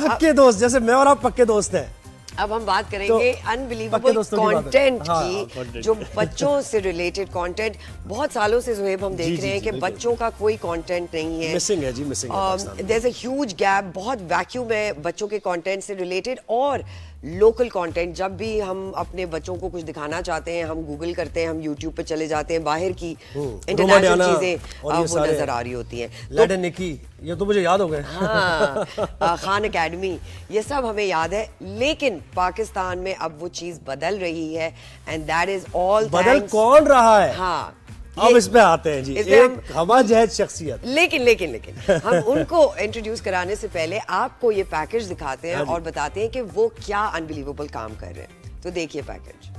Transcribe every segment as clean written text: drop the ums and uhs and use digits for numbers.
पक्के दोस्त, जैसे मैं और आप पक्के दोस्त हैं। अब हम बात करेंगे अनबिलीवेबल कंटेंट की, जो बच्चों से रिलेटेड कंटेंट। बहुत सालों से ज़ुहैब हम देख रहे हैं कि बच्चों का कोई कंटेंट नहीं है, मिसिंग है जी, मिसिंग है। There is a huge gap, बहुत वैक्यूम है बच्चों के कंटेंट से रिलेटेड। और लोकल कंटेंट, जब भी हम अपने बच्चों को कुछ दिखाना चाहते हैं, हम गूगल करते हैं, हम यूट्यूब पे चले जाते हैं, बाहर की इंटरनेशनल चीजें वो नजर आ रही होती हैं। लैडन निकी, ये तो मुझे याद हो गए। हाँ, खान एकेडमी, ये सब हमें याद है। लेकिन पाकिस्तान में अब वो चीज बदल रही है, एंड दैट इज ऑल बदल कौन रहा है? हाँ, अब इस पे आते हैं जी, एक हवाजहज शख्सियत। लेकिन हम उनको इंट्रोड्यूस कराने से पहले आपको ये पैकेज दिखाते हैं और बताते हैं कि वो क्या अनबिलीवेबल काम कर रहे हैं। तो देखिए पैकेज।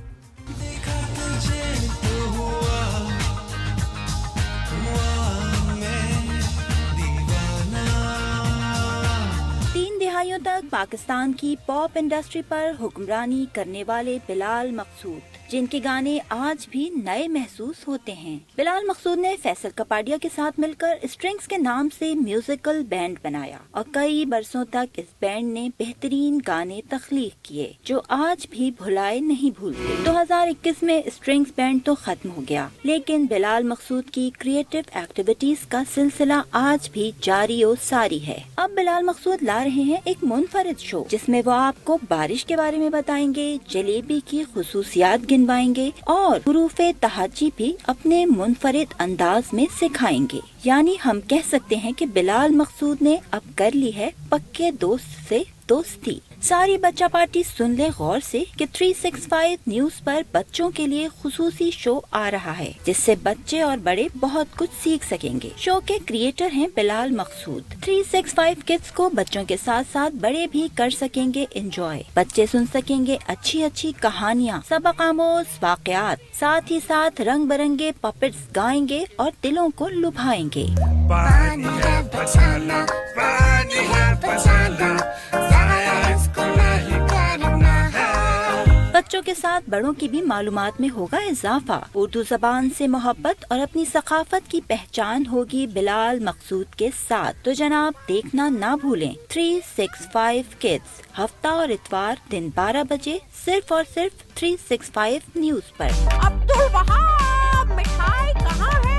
3 दहाइयों तक पाकिस्तान की पॉप इंडस्ट्री पर हुक्मरानी करने वाले बिलाल मकसूद, जिनके गाने आज भी नए महसूस होते हैं। बिलाल मकसूद ने फैसल कपाडिया के साथ मिलकर स्ट्रिंग्स के नाम से म्यूजिकल बैंड बनाया और कई बरसों तक इस बैंड ने बेहतरीन गाने तख्लीक किए जो आज भी भुलाए नहीं भूलते। 2021 में स्ट्रिंग्स बैंड तो खत्म हो गया, लेकिन बिलाल मकसूद की क्रिएटिव एक्टिविटीज का सिलसिला आज भी जारी और सारी है। अब बिलाल मकसूद ला रहे हैं एक मुनफरिद शो, जिसमें वो आपको बारिश के बारे में बताएंगे, जलेबी की खुसूसियात गिनवाएंगे और हुरूफे तहाजी भी अपने मुनफरिद अंदाज में सिखाएंगे। यानी हम कह सकते हैं कि बिलाल मकसूद ने अब कर ली है पक्के दोस्त से दोस्ती। सारी बच्चा पार्टी सुन ले गौर से कि 365 न्यूज पर बच्चों के लिए खुसूसी शो आ रहा है, जिससे बच्चे और बड़े बहुत कुछ सीख सकेंगे। शो के क्रिएटर हैं बिलाल मकसूद। 365 किड्स को बच्चों के साथ साथ बड़े भी कर सकेंगे एंजॉय। बच्चे सुन सकेंगे अच्छी अच्छी कहानियाँ, सबक आमोज वाकयात, साथ ही साथ रंग बिरंगे पपेट्स गाएंगे और दिलों को लुभाएंगे। पानी है बचाना, पानी है बचाना, ज़ाया इसको नहीं करना है। बच्चों के साथ बड़ों की भी मालूमात में होगा इजाफा। उर्दू जबान से मोहब्बत और अपनी सकाफत की पहचान होगी बिलाल मकसूद के साथ। तो जनाब देखना ना भूलें 365 किड्स, हफ्ता और इतवार दिन 12 बजे सिर्फ और सिर्फ 365 न्यूज पर। अब्दुल वहाब मिठाई कहाँ है?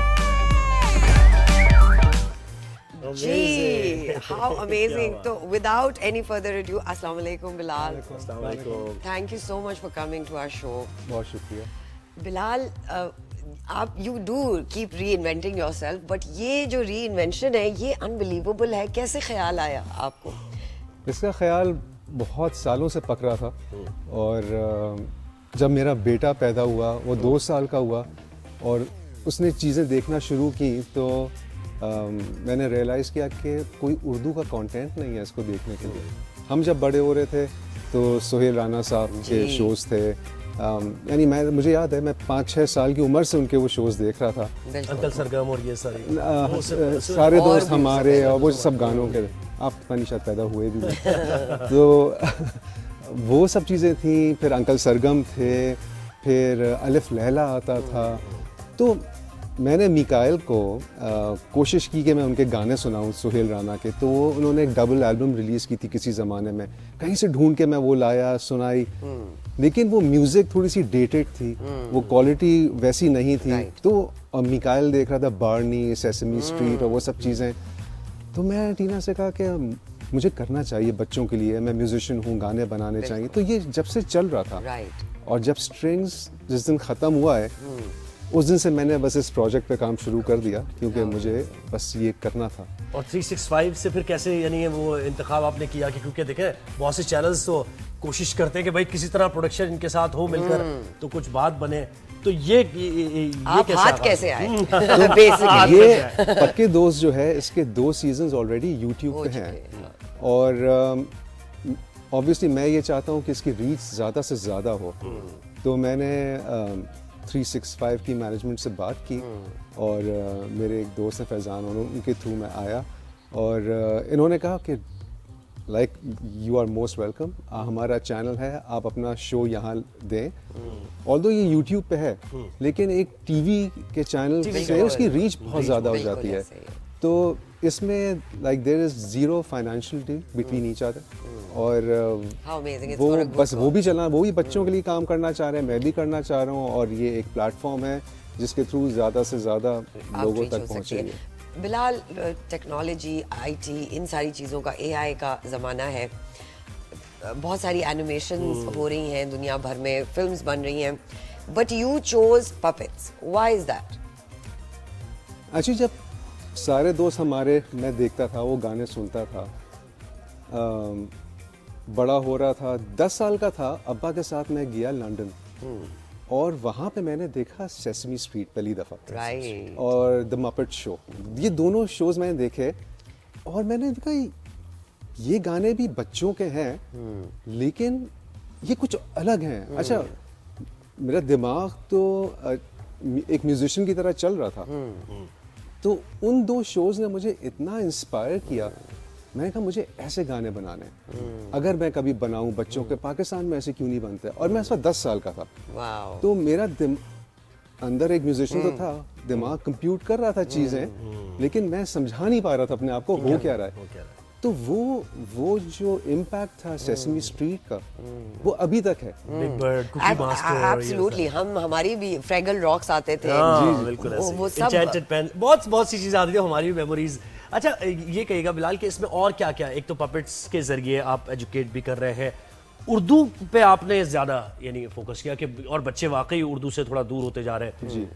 जी, हाउ अमेजिंग। तो विदाउट एनी फर्दर अड्यू, अस्सलाम वालेकुम Bilal. Thank you so much for coming to our show. बहुत शुक्रिया बिलाल, आप you do keep reinventing yourself, but ये जो री इन्वेंशन है ये अनबिलीवेबल है। कैसे ख्याल आया आपको? इसका ख्याल बहुत सालों से पक रहा था, और जब मेरा बेटा पैदा हुआ, वो 2 साल का हुआ और उसने चीज़ें देखना शुरू की, तो मैंने रियलाइज़ किया कि कोई उर्दू का कंटेंट नहीं है इसको देखने के लिए। हम जब बड़े हो रहे थे तो सोहेल राना साहब के शोज़ थे, यानी मुझे याद है मैं 5-6 साल की उम्र से उनके वो शोज़ देख रहा था। अंकल सरगम और ये सारे दोस्त हमारे, और वो सब गानों के, आप पता नहीं शायद पैदा हुए भी नहीं। तो वो सब चीज़ें थी। फिर अंकल सरगम थे, फिर अलिफ लैला आता था। तो मैंने मिकाइल को कोशिश की कि मैं उनके गाने सुनाऊं सोहेल राना के। तो उन्होंने एक डबल एल्बम रिलीज़ की थी किसी ज़माने में, कहीं से ढूंढ के मैं वो लाया, सुनाई, लेकिन वो म्यूज़िक थोड़ी सी डेटेड थी, वो क्वालिटी वैसी नहीं थी। तो मिकाइल देख रहा था बार्नी, सेसमी स्ट्रीट और वो सब चीज़ें। तो मैं टीना से कहा कि मुझे करना चाहिए बच्चों के लिए, मैं म्यूजिशियन हूँ, गाने बनाने चाहिए। तो ये जब से चल रहा था, और जब स्ट्रिंग्स जिस दिन ख़त्म हुआ है उस दिन से मैंने बस इस प्रोजेक्ट पे काम शुरू कर दिया, क्योंकि मुझे बस ये करना था। और 365 से फिर कैसे, यानी वो इंतखाब आपने किया कि, क्योंकि देखें बहुत से चैनल्स तो कोशिश करते हैं कि भाई किसी तरह प्रोडक्शन इनके साथ हो मिलकर तो कुछ बात बने। तो ये आप हाथ कैसे आए? ये पक्के दोस्त जो है, इसके 2 सीजन्स ऑलरेडी यूट्यूब पे हैं, और ऑब्वियसली मैं ये चाहता हूँ कि इसकी रीच ज़्यादा से ज़्यादा हो। तो मैंने 365 की मैनेजमेंट से बात की, और मेरे एक दोस्त हैं फैज़ान, उनके थ्रू मैं आया, और इन्होंने कहा कि like you are most welcome, हमारा चैनल है, आप अपना शो यहाँ दें। ऑल्दो ये यूट्यूब पे है, लेकिन एक टीवी के चैनल से उसकी रीच बहुत ज़्यादा हो जाती है। तो इसमें like there is zero financial deal between each other. और How amazing. It's वो for a good बस वो cause. भी चलना, वो भी बच्चों के लिए काम करना चाह रहे हैं, मैं भी करना चाह रहा हूँ, और ये एक प्लेटफॉर्म है जिसके थ्रू ज़्यादा से ज़्यादा लोगों outreach तक हो सकती पहुँचेंगे। है। बिलाल, टेक्नोलॉजी, आईटी, इन सारी चीज़ों का, एआई का ज़माना है, बहुत सारी एनिमेशंस हो रही हैं दुनिया भर में, फिल्म्स बन रही हैं, but you chose puppets, why is that? Actually जब सारे दोस्त हमारे, मैं देखता था, वो गाने सुनता था, बड़ा हो रहा था, 10 साल का था, अब्बा के साथ मैं गया लंदन, और वहाँ पे मैंने देखा सेसमी स्ट्रीट पहली दफ़ा, राइट। और द मपेट शो, ये दोनों शोज मैंने देखे, और मैंने देखा ये गाने भी बच्चों के हैं, लेकिन ये कुछ अलग हैं। अच्छा, मेरा दिमाग तो एक म्यूजिशियन की तरह चल रहा था, तो उन दो शोज ने मुझे इतना इंस्पायर किया, मैंने कहा मुझे ऐसे गाने बनाने हैं। अगर मैं कभी बनाऊं बच्चों के, पाकिस्तान में ऐसे क्यों नहीं बनते, और मैं इस वक्त 10 साल का था, वाओ। तो मेरा अंदर एक म्यूजिशियन तो था, दिमाग कंप्यूट कर रहा था चीजें, लेकिन मैं समझा नहीं पा रहा था अपने आप को हो क्या रहा है। तो वो जो इम्पैक्ट था सेसमी स्ट्रीट का, वो अभी तक है। Big bird, cookie master, absolutely, हम हमारी भी फ्रेगल रॉक्स आते थे, हाँ, बिल्कुल वो ऐसे सब Enchanted Pen, बहुत सी चीजें आती थी, हमारी भी मेमोरीज। अच्छा, ये कहिएगा बिलाल कि इसमें और क्या क्या, एक तो पपेट्स के जरिए आप एजुकेट भी कर रहे हैं, उर्दू पे आपने ज्यादा यानी फोकस किया कि, और बच्चे वाकई उर्दू से थोड़ा दूर होते जा रहे हैं, जी,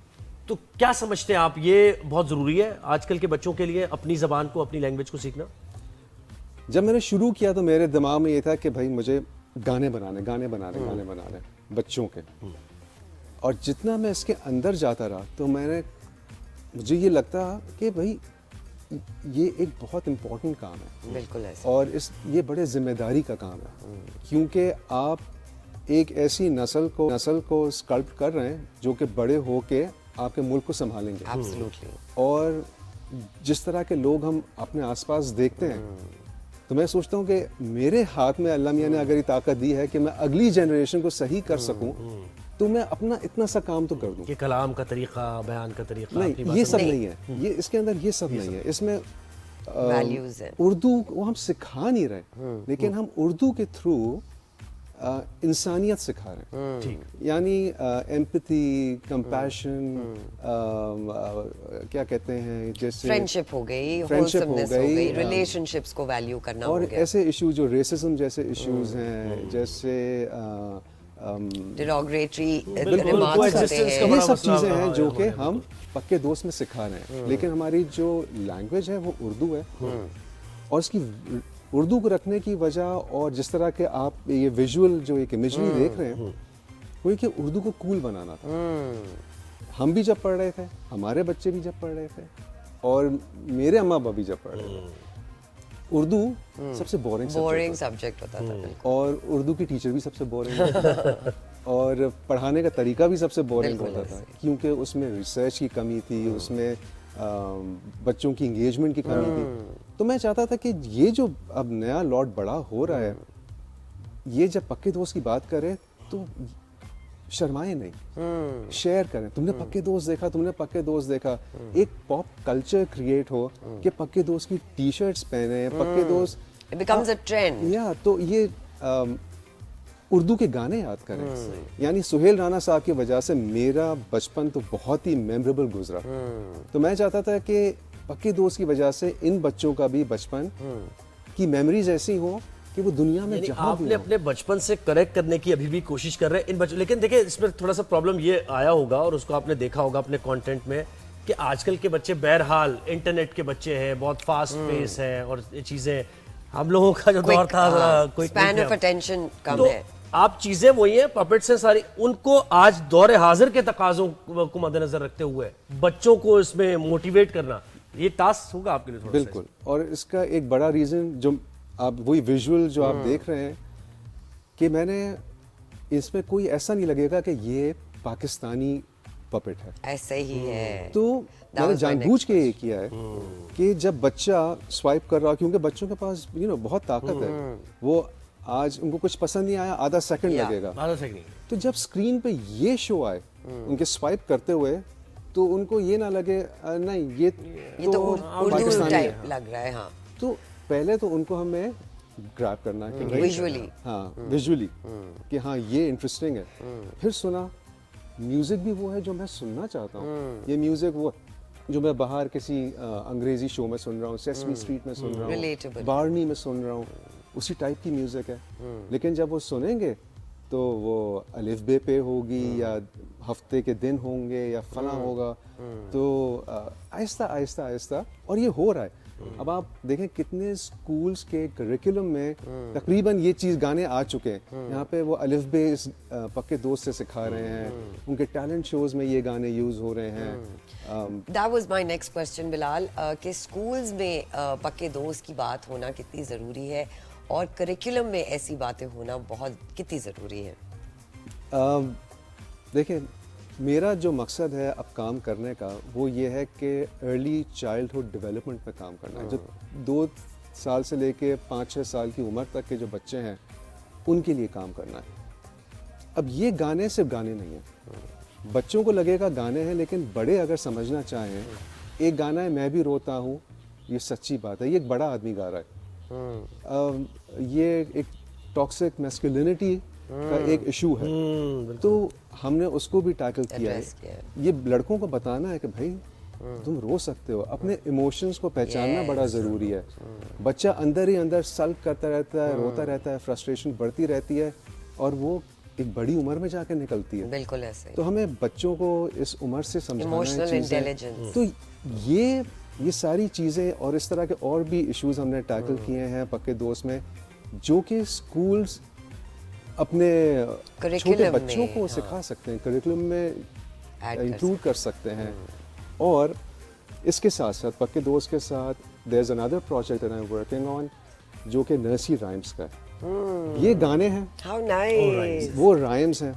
तो क्या समझते हैं आप, ये बहुत जरूरी है आजकल के बच्चों के लिए अपनी जबान को, अपनी लैंग्वेज को सीखना? जब मैंने शुरू किया तो मेरे दिमाग में ये था कि भाई मुझे गाने बनाने बच्चों के, और जितना मैं इसके अंदर जाता रहा तो मुझे ये लगता कि भाई ये एक बहुत इम्पोर्टेंट काम है, बिल्कुल ऐसे, और ये बड़े जिम्मेदारी का काम है, क्योंकि आप एक ऐसी नस्ल को स्कल्प्ट कर रहे हैं जो कि बड़े होके आपके मुल्क को संभालेंगे। एब्सोल्युटली। और जिस तरह के लोग हम अपने आसपास देखते हैं, तो मैं सोचता हूँ कि मेरे हाथ में अल्लाह मियाँ ने अगर ये ताकत दी है कि मैं अगली जनरेशन को सही कर सकूं, तो मैं अपना इतना सा काम तो कर दूं। कि कलाम का तरीका, बयान का तरीका, नहीं, अपनी ये बातों सब में- नहीं है, ये इसके अंदर ये सब नहीं है, इसमें वैल्यूज है। उर्दू वो हम सिखा नहीं रहे, लेकिन हम उर्दू के थ्रू इंसानियत सिखा रहे हैं, ठीक, यानी एम्पैथी, कंपैशन, क्या कहते हैं, जैसे फ्रेंडशिप हो गई, friendship होलसमनेस हो हो गई, गई, रिलेशनशिप्स को वैल्यू करना हो और गया, ऐसे इश्यूज जो रेसिज्म जैसे इश्यूज हैं, जैसे डिरोगरेटरी बिल्कुल, रिमार्क्स होते coexistence का हैं, ये बड़ा सब मसला चीज़ें है, हैं जो कि हाँ, हम पक्के दोस्त में सिखा रहे हैं, लेकिन हमारी जो लैंग्वेज है वो उर्दू है, और इसकी उर्दू को रखने की वजह, और जिस तरह के आप ये विजुअल जो एक इमेजरी देख रहे हैं, वो ये कि उर्दू को कूल बनाना था। हम भी जब पढ़ रहे थे, हमारे बच्चे भी जब पढ़ रहे थे, और मेरे अम्मा अब्बा भी जब पढ़ रहे थे, उर्दू सबसे बोरिंग सब्जेक्ट होता था, बिल्कुल। और उर्दू की टीचर भी सबसे बोरिंग और पढ़ाने का तरीका भी सबसे बोरिंग बिल्कुल होता था, क्योंकि उसमें रिसर्च की कमी थी, उसमें बच्चों की इंगेजमेंट की कमी थी। तो मैं चाहता था कि ये जो अब नया लॉट बड़ा हो रहा है, ये जब पक्के दोस्त की बात करे तो शर्माए नहीं, शेयर करें, तुमने पक्के दोस्त देखा, एक पॉप कल्चर क्रिएट हो कि पक्के दोस्त की टी शर्ट्स पहने, पक्के दोस्त, It becomes a trend. या तो ये उर्दू के गाने याद करें, यानी सुहेल राना साहब की वजह से मेरा बचपन तो बहुत ही मेमोरेबल गुजरा, तो मैं चाहता था कि पक्के दोस्त की वजह से इन बच्चों का भी बचपन की मेमोरीज ऐसी हो कि वो दुनिया में यानी जहाँ भी आपने हो। अपने बचपन से करेक्ट करने की अभी भी कोशिश कर रहे हैं इन बच्चों, लेकिन देखिए इसमें थोड़ा सा प्रॉब्लम ये आया होगा, और उसको आपने देखा होगा अपने कंटेंट में, कि आजकल के बच्चे बहरहाल इंटरनेट के बच्चे हैं, बहुत फास्ट पेस है, और ये चीजें, हम लोगों का जो दौर था quick स्पैन quick ऑफ है। अटेंशन कम तो है। आप चीजें वही हैं, पपेट से सारी, उनको आज दौरे हाजिर के तकाजों को मद्देनजर रखते हुए बच्चों को इसमें मोटिवेट करना, ये टास्क होगा आपके लिए थोड़ा सा। बिल्कुल, और इसका एक बड़ा रीजन जो आप वही विजुअल जो आप देख रहे हैं, कि मैंने इसमें कोई ऐसा नहीं लगेगा कि ये पाकिस्तानी पपेट है, ऐसे ही है। तो मैंने was my जानबूझ के ये किया है कि जब बच्चा स्वाइप कर रहा, क्योंकि बच्चों के पास बहुत ताकत है, वो आज उनको कुछ पसंद नहीं आया, आधा सेकंड Yeah. लगेगा, आधा सेकंड। तो जब स्क्रीन पे ये शो आए उनके स्वाइप करते हुए, तो उनको ये ना लगे नहीं ये तो तो उर्दू पाकिस्तानी टाइप है। लग रहा है, हाँ। तो पहले तो उनको हमें ग्रैब करना कि भाई Visually. हाँ विजुअली कि हाँ ये इंटरेस्टिंग है। फिर सुना, म्यूजिक भी वो है जो मैं सुनना चाहता हूँ। ये म्यूजिक वो जो मैं बाहर किसी अंग्रेजी शो में सुन रहा हूँ, सेसमी स्ट्रीट में सुन रहा Relatable. हूँ, बार्नी में सुन रहा हूँ, उसी टाइप की म्यूजिक है। लेकिन जब वो सुनेंगे तो वो अलिफ बे पे होगी या हफ्ते के दिन होंगे या फला होगा, तो आहिस्ता आहिस्ता आहिस्ता, और ये हो रहा है। अब आप देखें कितने स्कूल्स के करिकुलम में तकरीबन ये चीज़ गाने आ चुके हैं। यहाँ पे वो अलिफ बे इस पक्के दोस्त से सिखा रहे हैं, उनके टैलेंट शोज में ये गाने यूज़ हो रहे हैं। That was my next question, Bilal, कि स्कूल्स में पक्के दोस्त की बात होना कितनी ज़रूरी है और करिकुलम में ऐसी बातें होना बहुत कितनी ज़रूरी है? देखिए, मेरा जो मकसद है अब काम करने का वो ये है कि अर्ली चाइल्डहुड डेवलपमेंट पे काम करना है। जो 2 साल से लेके 5-6 साल की उम्र तक के जो बच्चे हैं उनके लिए काम करना है। अब ये गाने सिर्फ गाने नहीं हैं, बच्चों को लगेगा गाने हैं, लेकिन बड़े अगर समझना चाहें, एक गाना है मैं भी रोता हूँ, ये सच्ची बात है, ये एक बड़ा आदमी गा रहा है। ये एक टॉक्सिक मैस्कुलिनिटी का एक इशू है, तो हमने उसको भी टैकल किया Address किया है। है। ये लड़कों को बताना है कि भाई तुम रो सकते हो, अपने इमोशंस को पहचानना बड़ा ज़रूरी है। बच्चा अंदर ही अंदर सल्क करता रहता है, रोता रहता है, फ्रस्ट्रेशन बढ़ती रहती है और वो एक बड़ी उम्र में जाकर निकलती है। बिल्कुल ऐसे। तो हमें बच्चों को इस उम्र से समझाना है Emotional चीज़ें। intelligence। तो ये सारी चीज़ें और इस तरह के और भी इश्यूज हमने टैकल किए हैं पक्के दोस्त में, जो कि स्कूल्स अपने छोटे Curriculum बच्चों में, को सिखा सकते हैं, करिकुलम में कर इंक्लूड कर सकते हैं। और इसके साथ साथ पक्के दोस्त के साथ there is another project that I am working on, जो कि नर्सरी राइम्स का है। ये गाने हैं, How nice। वो राइम्स हैं।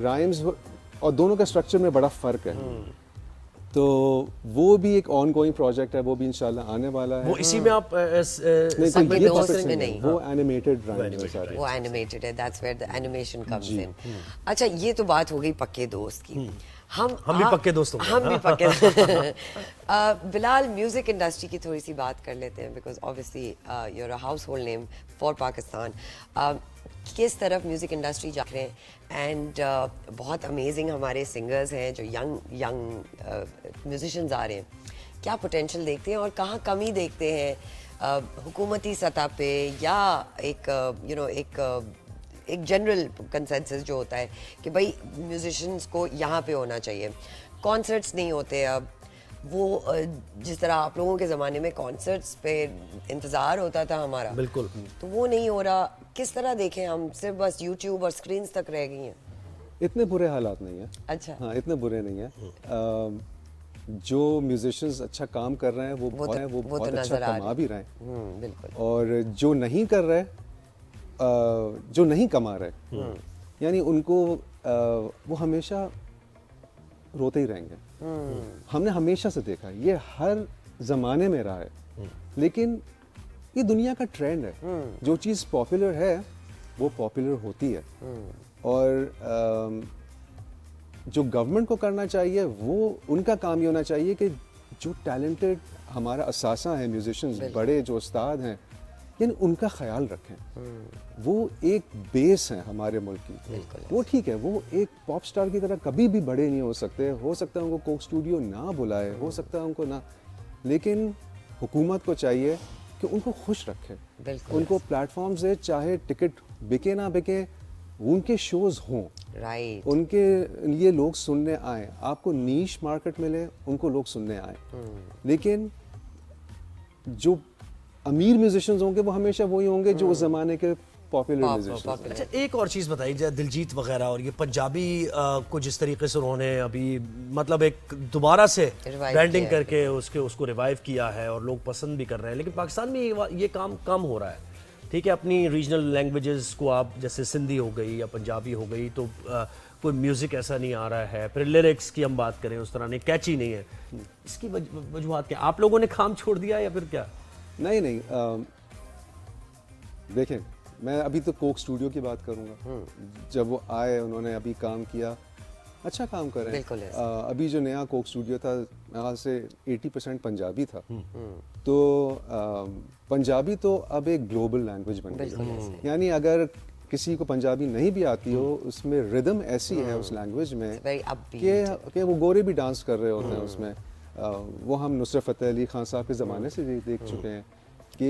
राइम्स और दोनों का स्ट्रक्चर में बड़ा फ़र्क है। तो वो भी एक ऑन गोइंग प्रोजेक्ट है, वो भी इंशाल्लाह आने वाला है। वो इसी में आप नहीं, तो पक्के ये दोस्त puppets में नहीं, नहीं। वो एनिमेटेड राइम्स हैं सारे। वो एनिमेटेड है, that's where the animation comes in. अच्छा, ये तो बात हो गई पक्के दोस्त की। हम भी पक्के दोस्त हो गए। हम भी पक्के बिलाल, म्यूजिक इंडस्ट्री की थोड़ी सी बात कर लेते हैं, because obviously you are a household name for Pakistan. किस तरफ म्यूजिक इंडस्ट्री जा रहे हैं एंड बहुत अमेजिंग हमारे सिंगर्स हैं जो यंग म्यूजिशियंस आ रहे हैं, क्या पोटेंशियल देखते हैं और कहाँ कमी देखते हैं हुकूमती सतह पे, या एक जनरल कंसेंसस जो होता है कि भाई म्यूजिशियंस को यहाँ पे होना चाहिए। कॉन्सर्ट्स नहीं होते अब, वो जिस तरह आप लोगों के ज़माने में कॉन्सर्ट्स पे इंतज़ार होता था हमारा, बिल्कुल, तो वो नहीं हो रहा। किस तरह देखें हम, सिर्फ बस यूट्यूब और स्क्रीन्स तक रह गई हैं? इतने बुरे हालात नहीं है। अच्छा। हाँ, इतने बुरे नहीं है। जो म्यूजिशियंस अच्छा काम कर रहे हैं वो वो तो बहुत अच्छा नज़र आ कमा भी रहे हैं, बिल्कुल। और जो नहीं कर रहे, जो नहीं कमा रहे, यानी उनको वो हमेशा रोते ही रहेंगे। हमने हमेशा से देखा है, ये हर जमाने में रहा है, लेकिन ये दुनिया का ट्रेंड है। जो चीज़ पॉपुलर है वो पॉपुलर होती है, और जो गवर्नमेंट को करना चाहिए वो उनका काम ये होना चाहिए कि जो टैलेंटेड हमारा असासा है, म्यूजिशियंस, बड़े जो उस्ताद हैं, यानी उनका ख्याल रखें। वो एक बेस है हमारे मुल्क की। वो ठीक है, वो एक पॉप स्टार की तरह कभी भी बड़े नहीं हो सकते। हो सकता है उनको कोक स्टूडियो ना बुलाए, हो सकता है उनको ना, लेकिन हुकूमत को चाहिए कि उनको खुश रखे, उनको प्लेटफॉर्म से, चाहे टिकट बिके ना बिके, उनके शोज हों, राइट, उनके लिए लोग सुनने आए। आपको नीश मार्केट मिले, उनको लोग सुनने आए। लेकिन जो अमीर म्यूजिशियंस होंगे वो हमेशा वही होंगे जो उस जमाने के पॉपुलर म्यूजिशियंस। अच्छा, एक और चीज़ बताइए, जैसे दिलजीत वगैरह और ये पंजाबी को जिस तरीके से उन्होंने अभी मतलब एक दोबारा से ब्रांडिंग करके उसको रिवाइव किया है और लोग पसंद भी कर रहे हैं, लेकिन पाकिस्तान में ये काम कम हो रहा है। ठीक है, अपनी रीजनल लैंग्वेजेस को आप, जैसे सिंधी हो गई या पंजाबी हो गई, तो कोई म्यूज़िक ऐसा नहीं आ रहा है। फिर लिरिक्स की हम बात करें, उस तरह नहीं, कैची नहीं है। इसकी वजूहत क्या? आप लोगों ने काम छोड़ दिया या फिर क्या? नहीं, देखें, मैं अभी तो कोक स्टूडियो की बात करूंगा। जब वो आए, उन्होंने अभी काम किया, अच्छा काम कर रहे हैं। बिल्कुल है। अभी जो नया कोक स्टूडियो था, यहाँ से 80% पंजाबी था, तो पंजाबी तो अब एक ग्लोबल लैंग्वेज बन गई बिल्कुल है। ऐसे। यानी अगर किसी को पंजाबी नहीं भी आती हो, उसमें रिदम ऐसी है उस लैंग्वेज में Very upbeat. कि वो गोरे भी डांस कर रहे होते हैं उसमें। वो हम नुसरत फ़तेह अली खान साहब के ज़माने से देख चुके हैं कि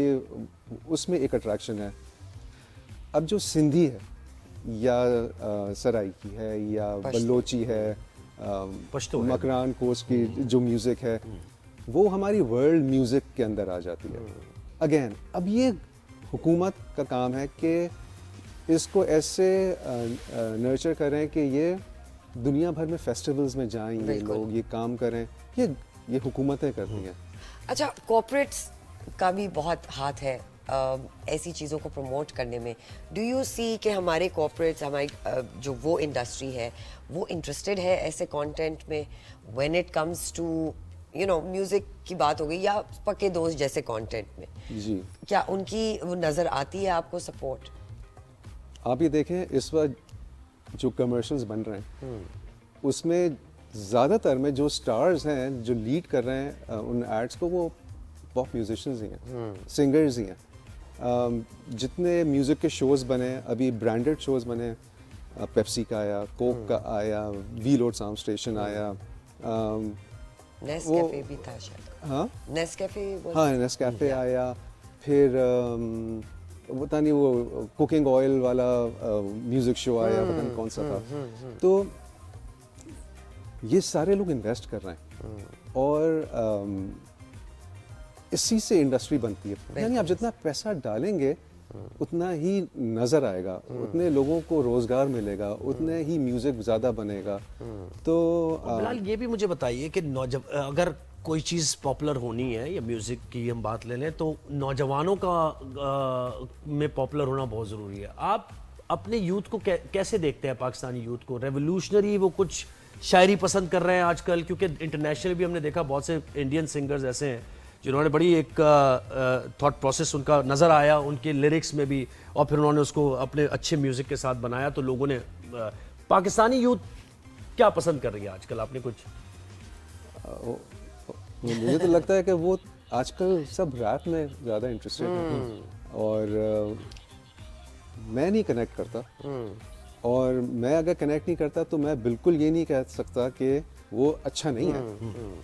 उसमें एक अट्रैक्शन है। अब जो सिंधी है या सराइकी है या बलोची है, पश्तो है। मकरान कोस्ट की जो म्यूज़िक है, वो हमारी वर्ल्ड म्यूज़िक के अंदर आ जाती है। अगेन अब ये हुकूमत का काम है कि इसको ऐसे नर्चर करें कि ये दुनिया भर में फेस्टिवल्स में जाएं, ये बिल्कुल। लोग ये काम करें, ये हुकूमतें करती हैं। अच्छा, कॉर्पोरेट्स का भी बहुत हाथ है ऐसी चीज़ों को प्रमोट करने में। डू यू सी कि हमारे कॉर्पोरेट्स, हमारी जो वो इंडस्ट्री है, वो इंटरेस्टेड है ऐसे कंटेंट में when it comes to music की बात हो गई या पक्के दोस्त जैसे कंटेंट में? जी, क्या उनकी वो नज़र आती है आपको सपोर्ट? आप ये देखें इस वक्त जो कमर्शियल्स बन रहे हैं उसमें ज़्यादातर में जो स्टार्स हैं, जो लीड कर रहे हैं उन एड्स को, वो पॉप म्यूजिशियंस ही हैं, सिंगर्स ही हैं। जितने म्यूज़िक के शोज़ बने, अभी ब्रांडेड शोज़ बने, पेप्सी का आया, कोक का आया, वी लोड साउंड स्टेशन आया, नेस्कैफे भी था शायद। हाँ नेस्कैफे हाँ नेस्कैफे आया, फिर पता नहीं वो कुकिंग ऑयल वाला म्यूजिक शो आया, पता नहीं कौन सा था। तो ये सारे लोग इन्वेस्ट कर रहे हैं और इसी से इंडस्ट्री बनती है। यानी आप जितना पैसा डालेंगे उतना ही नजर आएगा, उतने लोगों को रोजगार मिलेगा, उतने ही म्यूजिक ज्यादा बनेगा। तो बिलाल, ये भी मुझे बताइए कि अगर कोई चीज़ पॉपुलर होनी है या म्यूज़िक की हम बात ले लें, तो नौजवानों का में पॉपुलर होना बहुत ज़रूरी है। आप अपने यूथ को कैसे देखते हैं, पाकिस्तानी यूथ को? रेवोल्यूशनरी वो कुछ शायरी पसंद कर रहे हैं आजकल, क्योंकि इंटरनेशनल भी हमने देखा बहुत से इंडियन सिंगर्स ऐसे हैं जिन्होंने बड़ी एक थॉट प्रोसेस उनका नज़र आया उनके लिरिक्स में भी, और फिर उन्होंने उसको अपने अच्छे म्यूज़िक के साथ बनाया। तो लोगों ने पाकिस्तानी यूथ क्या पसंद कर रही है आजकल? आपने कुछ मुझे तो लगता है कि वो आजकल सब रैप में ज़्यादा इंटरेस्टेड है और मैं नहीं कनेक्ट करता। और मैं अगर कनेक्ट नहीं करता तो मैं बिल्कुल ये नहीं कह सकता कि वो अच्छा नहीं है,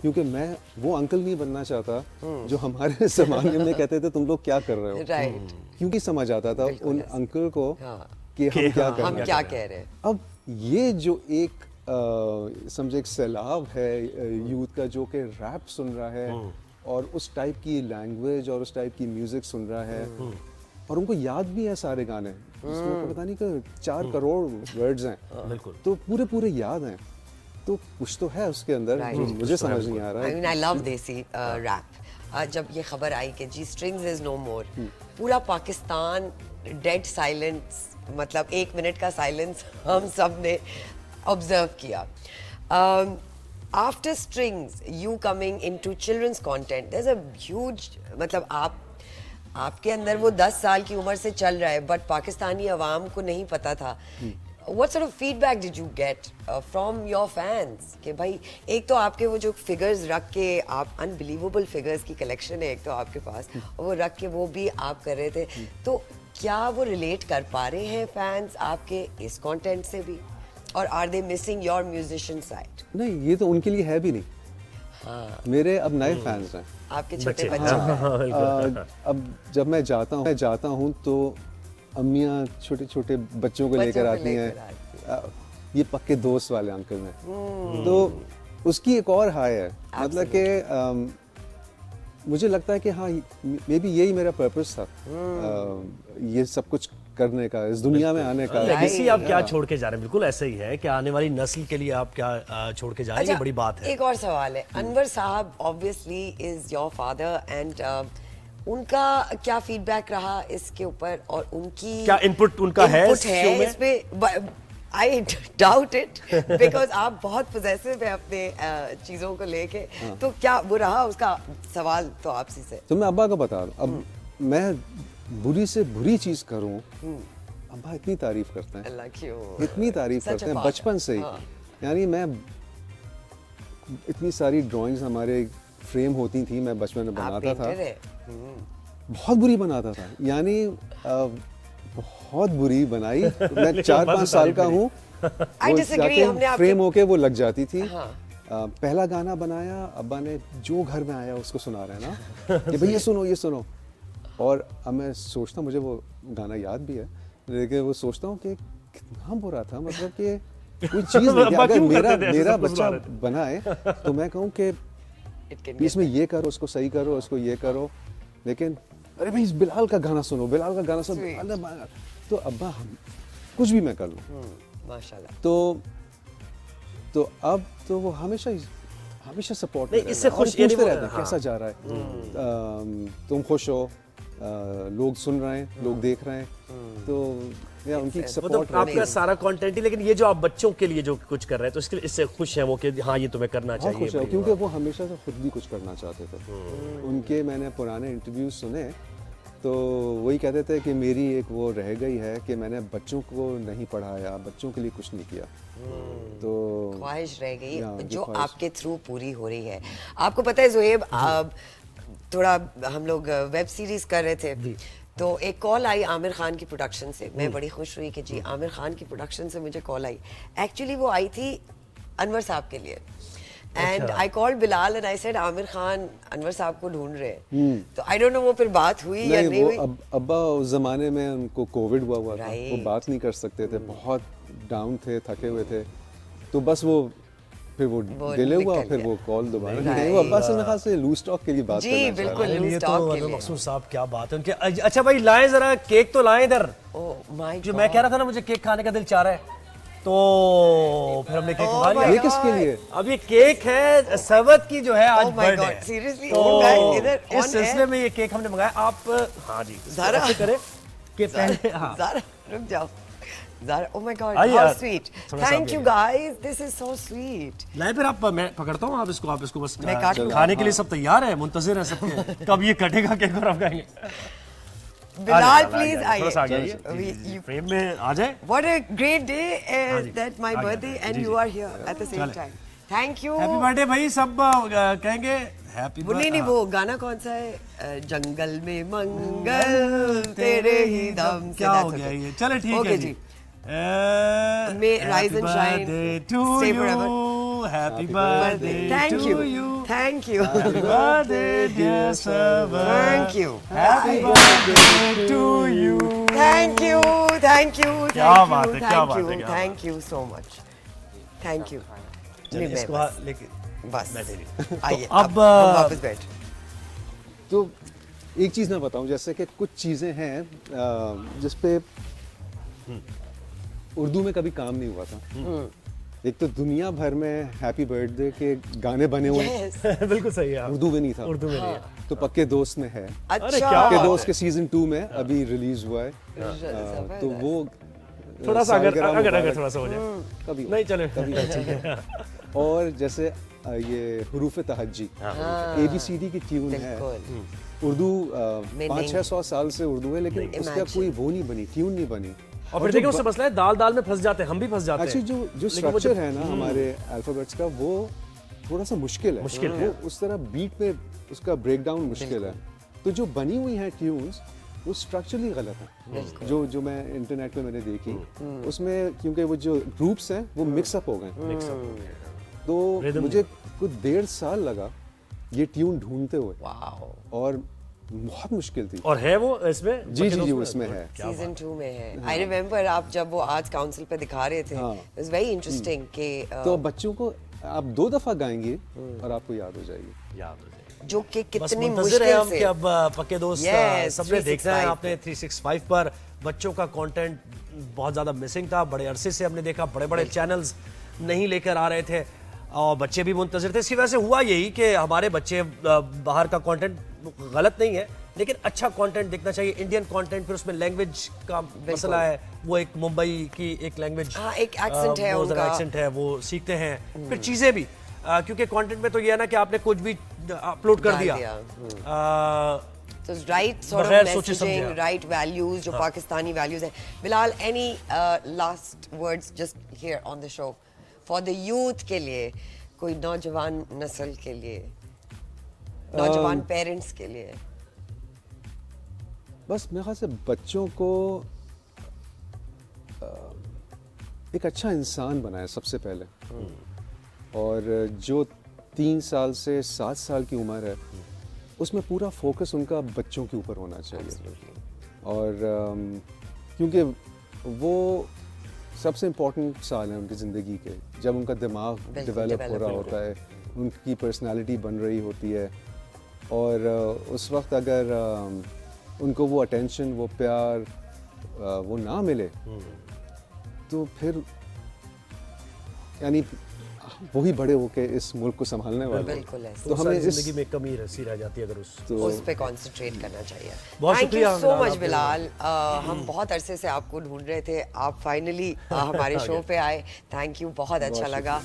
क्योंकि मैं वो अंकल नहीं बनना चाहता जो हमारे ज़माने में कहते थे तुम लोग क्या कर रहे हो। राइट। क्योंकि समझ आता था उन अंकल को हाँ। कि हम क्या कर हम रहे हैं। क्या कह रहे हैं? अब ये जो एक समझे एक सैलाब है यूथ का जो कि रैप सुन रहा है और उस टाइप की लैंग्वेज और उस टाइप की म्यूजिक सुन रहा है और उनको याद भी है सारे गाने, उसमें पता नहीं कि 4 करोड़ वर्ड्स हैं, बिल्कुल। तो पूरे याद हैं। तो कुछ तो है उसके अंदर जो मुझे समझ नहीं आ रहा I है। mean, I love देसी रैप। जब ये खबर आई कि जी स्ट्रिंग्स इज नो मोर, पूरा पाकिस्तान डेड साइलेंस, मतलब 1 मिनट का साइलेंस हम सब ने ऑब्जर्व किया। After Strings you coming into children's content, there is a huge, मतलब आपके अंदर वो 10 साल की उम्र से चल रहा है, बट पाकिस्तानी अवाम को नहीं पता था। What sort of feedback did you get from your fans? कि भाई एक तो आपके वो जो फिगर्स रख के, आप अनबिलीवेबल फिगर्स की कलेक्शन है एक तो आपके पास, और वो रख के वो भी आप कर रहे थे, तो क्या वो रिलेट कर पा रहे हैं फैंस आपके इस कंटेंट से भी, और are they missing your musician side? नहीं, ये तो उनके लिए है भी नहीं। हाँ, मेरे अब नए फैंस हैं। आपके छोटे बच्चे। बच्चे। अब जब मैं जाता हूँ तो अम्मियाँ छोटे छोटे बच्चों को लेकर आती हैं, ये पक्के दोस्त वाले अंकल हैं, तो उसकी एक और हाई है। मतलब कि मुझे लगता है कि हाँ, मे बी यही मेरा पर्पस था, ये सब कुछ करने का, इस दुनिया में आने का। लेगेसी आप क्या छोड़ के जा रहे हैं? बिल्कुल ऐसा ही है कि आने वाली नस्ल के लिए आप क्या छोड़ के जा रहे हैं, ये बड़ी बात है। एक और सवाल है, अनवर साहब obviously is your father, and उनका क्या फीडबैक रहा इसके ऊपर, और उनकी क्या इनपुट उनका है इनपुट इस शो में? इस पे? आई डाउट इट, बिकॉज आप बहुत पोजेसिव है अपने चीजों को लेके। तो क्या वो रहा उसका सवाल? तो आपसी से तो मैं अब्बा का बता रहा हूँ, अब मैं बुरी से बुरी चीज करूं, अब्बा इतनी तारीफ करते हैं, अल्लाह की हो, इतनी तारीफ Such a करते हैं father. बचपन से ही। हाँ। यानी मैं इतनी सारी ड्राइंग्स हमारे फ्रेम होती थी, मैं बचपन में आप बनाता था, पेंटर है। बहुत बुरी बनाता था, यानी बहुत बुरी बनाई। मैं 4-5 साल का हूँ, I disagree, हमने आपके- फ्रेम होके वो लग जाती थी। हाँ। पहला गाना बनाया, अब्बा ने जो घर में आया उसको सुना रहे ना कि भाई ये सुनो, और अब मैं सोचता, मुझे वो गाना याद भी है, लेकिन वो सोचता हूँ कि कितना बुरा था, मतलब कि कोई चीज़ नहीं थी। अब्बा अगर क्यों करते मेरा थे ऐसे मेरा सब कुछ बच्चा बना रहे थे? बनाए तो मैं कहूँ कि It can इसमें ये करो, उसको सही करो, उसको ये करो, लेकिन अरे भाई इस बिलाल का गाना सुनो, बिलाल का गाना सुनो, Sweet. अल्लाह, तो अब्बा हम कुछ भी मैं कर लूँ। माशाल्लाह। तो अब तो वो हमेशा सपोर्ट नहीं, इससे खुश यानी पूछते वो- रहते हैं हाँ। कैसा जा रहा है, तुम खुश हो, लोग सुन रहे हैं, लोग देख रहे हैं, तो या उनकी सपोर्ट मतलब आपका सारा कंटेंट ही, लेकिन ये जो आप बच्चों के लिए जो कुछ कर रहे हैं तो इसके इससे खुश हैं वो कि हाँ ये तुम्हें करना बहुत खुश है, चाहिए। क्योंकि वो हमेशा से खुद भी कुछ करना चाहते थे। उनके मैंने पुराने इंटरव्यूज सुने, तो वही कहते थे कि मेरी एक वो रह गई है कि मैंने बच्चों को नहीं पढ़ाया, बच्चों के लिए कुछ नहीं किया। तो ख्वाहिश रह गई या, ये जो ख्वाहिश। आपके थ्रू पूरी हो रही है। आपको पता है ज़ुहैब, थोड़ा हम लोग वेब सीरीज कर रहे थे, तो एक कॉल आई आमिर खान की प्रोडक्शन से। मैं बड़ी खुश हुई कि जी आमिर खान की प्रोडक्शन से मुझे कॉल आई। एक्चुअली वो आई थी अनवर साहब के लिए, and I called Bilal and I said Aamir Khan Anwar साहब को ढूंढ रहे हैं। तो आई डोंट नो वो फिर बात हुई या नहीं नहीं, हुई। वो अब्बा उस जमाने में उनको कोविड हुआ था, वो Right. बात नहीं कर सकते थे, बहुत डाउन थे, थके हुए थे, तो बस वो फिर वो डिले हुआ, निकल फिर गया। वो कॉल दोबारा Right. नहीं आई। वो अब्बा से मेरे ख्याल से लूज टॉक के लिए बात जी, करना चाह रहे बिल्कुल। अरे ये लूज तो टॉक के अनवर लिए। मकसूद साहब क्या बात है उनके। अच्छा भाई लाएं जरा केक तो लाएं इधर, ओह माय जो मैं कह रहा था ना मुझे केक खाने का दिल चाह रहा है, तो फिर हमने केक मंगा my लिया। ये किसके लिए? अब ये केक है सरवत की जो है आज Oh my बर्थडे God, है। seriously? तो मैं इधर on इस सिलसिले air? में ये केक हमने मंगाया। आप हाँ जी ज़रा। ऐसे करें कि पहले हाँ Zara, रुक जाओ। Zara, oh my God, आइए how यार, sweet. थोड़ा सा Thank आगे you guys, this is so sweet. लाए फिर आप, मैं पकड़ता हूँ, आप इसको बस मैं काट लूँ। खाने के लिए सब तैयार है, मुंतजिर है सबके कब ये कटेगा केक और आप खाएंगे। Bilal, please थोड़ा सा आगे आइए। आइए, You- फ्रेम में आ जाए। What a great day ji, that my आ गया, birthday and जी, you जी। are here at the same चलें। time. Thank you. Happy birthday भाई, सब कहेंगे हैप्पी वो नहीं वो गाना कौन सा है? जंगल में मंगल तेरे ही दम से। क्या that's हो गया okay. ये, चले ठीक Okay है जी। जी। May rise and shine, to stay यू, forever. Happy birthday Thank to you. You, Thank you. Happy birthday dear Sarwar, Thank you. Happy birthday to you. Thank you. Thank you. क्या Thank बात you. है, क्या Thank बात है, you. क्या Thank you so much. Thank you. चलिए मैं इसको बस- लेके बस बैठे रहिए। आइए अब, अब हम वापस बैठ। तो एक चीज़ मैं बताऊं, जैसे कि कुछ चीज़ें हैं जिस पे उर्दू में कभी काम नहीं हुआ था। एक तो दुनिया भर में हैप्पी बर्थडे के गाने बने हुए हैं, Yes. बिल्कुल सही है आप। उर्दू में नहीं था। उर्दू में नहीं है। तो पक्के दोस्त में है, अच्छा। क्या पक्के बात दोस्त के सीजन 2 में अभी रिलीज हुआ है, तो वो थोड़ा सा अगर सालगिरह अगर अगर मुबारक थोड़ा सा हो जाए कभी नहीं चले कभी ठीक है। और जैसे ये हुरूफ तहज्जी ABCD की ट्यून है, बिल्कुल। उर्दू में 500-600 साल से उर्दू है, लेकिन उसका Imagine. कोई वो नहीं बनी, ट्यून नहीं बनी। और फिर देखिए उससे मसला है, दाल दाल में फंस जाते हैं, हम भी फंस जाते हैं। एक्चुअली जो लेकिन वो स्ट्रक्चर है ना हमारे अल्फाबेट्स का, वो थोड़ा सा मुश्किल है। मुश्किल है। वो उस तरह बीट में उसका ब्रेक डाउन मुश्किल है। तो जो बनी हुई है ट्यून्स वो स्ट्रक्चरली गलत है। जो मैं इंटरनेट पे मैंने देखी, उसमें क्योंकि वो जो ग्रुप्स हैं वो मिक्सअप हो गए, तो Rhythm मुझे कुछ 1.5 साल लगा ये ट्यून ढूंढते हुए, वाओ। और बहुत मुश्किल थी। और है वो इसमें जी जी जी उसमें है। सीजन 2 में है। आई रिमेम्बर आप जब वो आज काउंसिल पे दिखा रहे थे, हाँ। इट वाज वेरी इंटरेस्टिंग कि तो बच्चों को आप 2 दफा गाएंगे और आपको याद हो जाएगी। याद हो जाए। जो कि बस कितनी मुंतजिर है मुश्किल हम कि से अब पक्के दोस्त Yes, सबने देखना है 365 आपने 365 पर। बच्चों का कंटेंट बहुत ज़्यादा मिसिंग था, बड़े अरसे से हमने देखा बड़े बड़े चैनल्स नहीं लेकर आ रहे थे और बच्चे भी मुंतजिर थे। इसकी वजह से हुआ यही कि हमारे बच्चे बाहर का कंटेंट गलत नहीं है, लेकिन अच्छा कंटेंट देखना चाहिए, इंडियन कंटेंट। फिर उसमें लैंग्वेज का मसला है, वो एक मुंबई की एक लैंग्वेज, हाँ, एक accent है वो जरा उनका। accent है, वो सीखते हैं। फिर चीज़ें भी क्योंकि कंटेंट में तो ये है ना कि आपने कुछ भी अपलोड कर डाल दिया, दिया। So right sort of बगैर सोचे समझे messaging, आप। right values जो पाकिस्तानी values है। Bilal, any last words just here on the show for the youth के लिए, कोई नौजवान नस्ल के लिए, नौजवान पेरेंट्स के लिए? बस मेरे ख्याल से बच्चों को एक अच्छा इंसान बनाए सबसे पहले, और जो 3 साल से 7 साल की उम्र है उसमें पूरा फोकस उनका बच्चों के ऊपर होना चाहिए। और क्योंकि वो सबसे इम्पोर्टेंट साल है उनकी ज़िंदगी के, जब उनका दिमाग डेवलप हो रहा होता है, उनकी पर्सनालिटी बन रही होती है, और उस वक्त अगर उनको वो अटेंशन, वो प्यार वो ना मिले तो फिर यानी वही बड़े होके इस मुल्क को संभालने वाले। बिल्कुल ऐसे। तो हमें जिंदगी में कमी रसी रह जाती है अगर उस पे कंसंट्रेट करना चाहिए। बहुत थैंक यू शुक्रिया सो बिलाल, मच आपने- बिलाल। हम बहुत अरसे से आपको ढूंढ रहे थे, आप फाइनली हमारे शो पे आए। थैंक यू, बहुत अच्छा लगा।